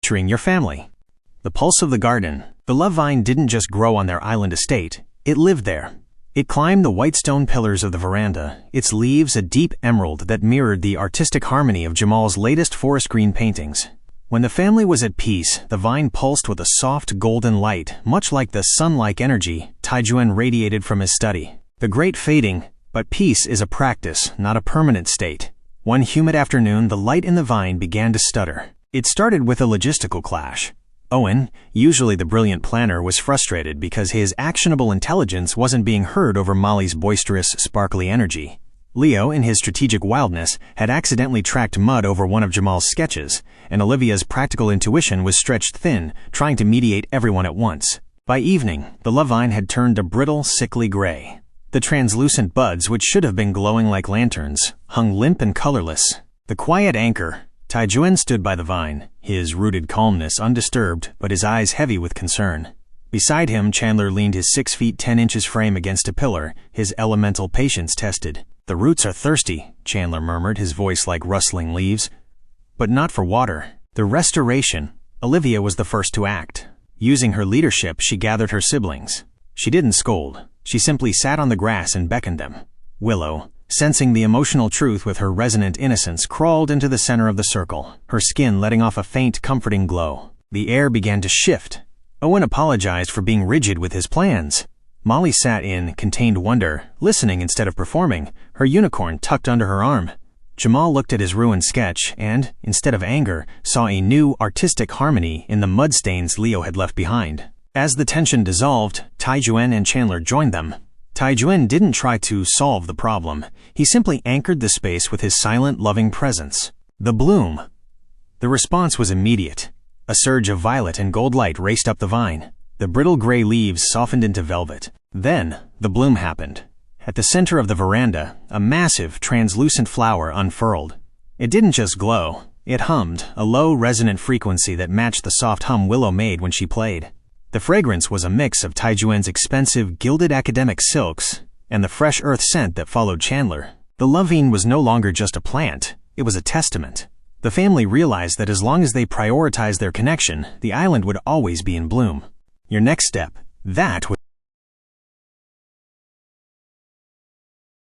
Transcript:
nurturing your family. The pulse of the garden. The love vine didn't just grow on their island estate, it lived there. It climbed the white stone pillars of the veranda, its leaves a deep emerald that mirrored the artistic harmony of Jamal's latest forest green paintings. When the family was at peace, the vine pulsed with a soft golden light, much like the sun-like energy Taijuan radiated from his study. The great fading, but peace is a practice, not a permanent state. One humid afternoon, the light in the vine began to stutter. It started with a logistical clash. Owen, usually the brilliant planner, was frustrated because his actionable intelligence wasn't being heard over Molly's boisterous, sparkly energy. Leo, in his strategic wildness, had accidentally tracked mud over one of Jamal's sketches, and Olivia's practical intuition was stretched thin, trying to mediate everyone at once. By evening, the love vine had turned a brittle, sickly gray. The translucent buds, which should have been glowing like lanterns, hung limp and colorless. The quiet anchor. Taijuan stood by the vine, his rooted calmness undisturbed, but his eyes heavy with concern. Beside him, Chandler leaned his 6 feet 10 inches frame against a pillar, his elemental patience tested. "The roots are thirsty," Chandler murmured, his voice like rustling leaves. "But not for water." The restoration. Olivia was the first to act. Using her leadership, she gathered her siblings. She didn't scold. She simply sat on the grass and beckoned them. Willow, sensing the emotional truth with her resonant innocence, crawled into the center of the circle, her skin letting off a faint, comforting glow. The air began to shift. Owen apologized for being rigid with his plans. Molly sat in contained wonder, listening instead of performing, her unicorn tucked under her arm. Jamal looked at his ruined sketch and, instead of anger, saw a new, artistic harmony in the mud stains Leo had left behind. As the tension dissolved, Taijuan and Chandler joined them. Taijuan didn't try to solve the problem. He simply anchored the space with his silent, loving presence. The bloom. The response was immediate. A surge of violet and gold light raced up the vine. The brittle gray leaves softened into velvet. Then, the bloom happened. At the center of the veranda, a massive, translucent flower unfurled. It didn't just glow. It hummed, a low, resonant frequency that matched the soft hum Willow made when she played. The fragrance was a mix of Taijuan's expensive, gilded academic silks and the fresh earth scent that followed Chandler. The Lovevine was no longer just a plant. It was a testament. The family realized that as long as they prioritized their connection, the island would always be in bloom. Your next step. That was